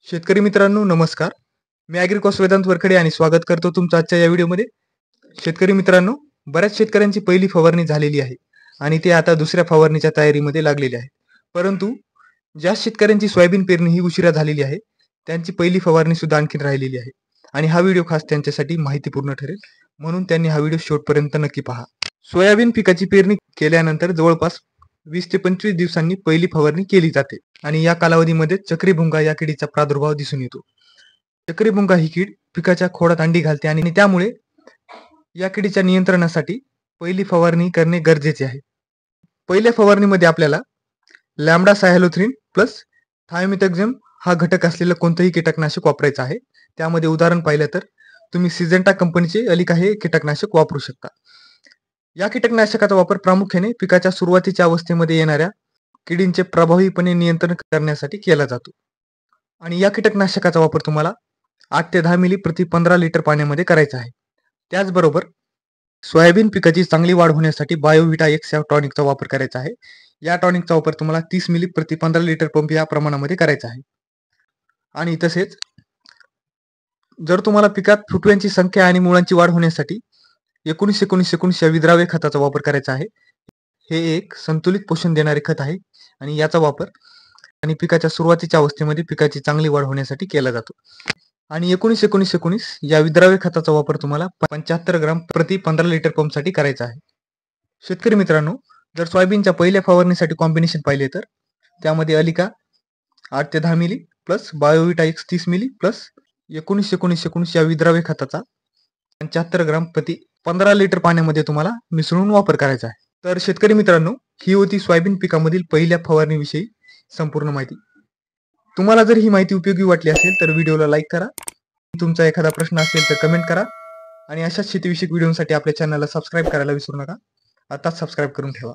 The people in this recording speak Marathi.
शेतकरी मित्रांनो नमस्कार. मी ॲग्रिकॉस वेदांत वरखडे आणि स्वागत करतो तुमचं आजच्या या व्हिडिओमध्ये. शेतकरी मित्रांनो, बऱ्याच शेतकऱ्यांची पहिली फवारणी झालेली आहे आणि ते आता दुसऱ्या फवारणीच्या तयारीमध्ये लागलेले आहेत. परंतु ज्या शेतकऱ्यांची सोयाबीन पेरणी ही उशिरा झालेली आहे, त्यांची पहिली फवारणी सुद्धा आणखीन राहिलेली आहे आणि हा व्हिडिओ खास त्यांच्यासाठी माहितीपूर्ण ठरेल. म्हणून त्यांनी हा व्हिडिओ शेवटपर्यंत नक्की पहा. सोयाबीन पिकाची पेरणी केल्यानंतर जवळपास 20 ते 25 दिवसांनी पहिली फवारणी केली जाते आणि या कालावधीमध्ये चक्रीभुंगा या किडीचा प्रादुर्भाव दिसून येतो. चक्रीभुंगा ही कीड पिकाच्या खोडात अंडी घालते आणि त्यामुळे या किडीच्या नियंत्रणासाठी पहिली फवारणी करणे गरजेचे आहे. पहिल्या फवारणीमध्ये आपल्याला लॅम्बडा सायहॅलोथ्रिन प्लस थायोमिथाक्झम हा घटक असलेलं कोणतंही कीटकनाशक वापरायचं आहे. त्यामध्ये उदाहरण पाहिलं तर तुम्ही सिजेंटा कंपनीचे अलिका हे कीटकनाशक वापरू शकता. या कीटकनाशकाचा वापर प्रामुख्याने पिकाच्या सुरुवातीच्या अवस्थेमध्ये येणाऱ्या किडींचे प्रभावीपणे नियंत्रण करण्यासाठी केला जातो आणि या कीटकनाशकाचा वापर तुम्हाला 8 ते 10 मिली प्रति 15 लिटर पाण्यामध्ये करायचा आहे. त्याचबरोबर सोयाबीन पिकाची चांगली वाढ होण्यासाठी बायोविटा एक्स या टॉनिकचा वापर करायचा आहे. या टॉनिकचा वापर तुम्हाला 30 मिली प्रति 15 लिटर पंप या प्रमाणामध्ये करायचा आहे. आणि तसेच जर तुम्हाला पिकात फुटव्यांची संख्या आणि मुळांची वाढ होण्यासाठी 19-19-19 या विद्राव्य खताचा वापर करायचा आहे. हे एक संतुलित पोषण देणारे खत आहे आणि याचा वापर आणि पिकाच्या सुरुवातीच्या अवस्थेमध्ये पिकाची चांगली वाढ होण्यासाठी केला जातो. आणि 19-19-19 या विद्राव्य खताचा वापर तुम्हाला 75 ग्राम प्रति 15 लिटर पंपसाठी करायचा आहे. शेतकरी मित्रांनो, जर सोयाबीनच्या पहिल्या फवारणीसाठी कॉम्बिनेशन पाहिले तर त्यामध्ये अलिका 8 ते 10 मिली प्लस बायोविटा एक्स 30 मिली प्लस 19-19-19 या विद्राव्य खताचा 75 ग्राम प्रति 15 लिटर पाण्यामध्ये तुम्हाला मिसळून वापर करायचा आहे. तर शेतकरी मित्रांनो, ही होती सोयाबीन पिकामधील पहिल्या फवारणीविषयी संपूर्ण माहिती. तुम्हाला जर ही माहिती उपयोगी वाटली असेल तर व्हिडिओला लाईक करा. तुमचा एखादा प्रश्न असेल तर कमेंट करा आणि अशाच शेतीविषयक व्हिडिओसाठी आपल्या चॅनलला सबस्क्राईब करायला विसरू नका. आताच सबस्क्राईब करून ठेवा.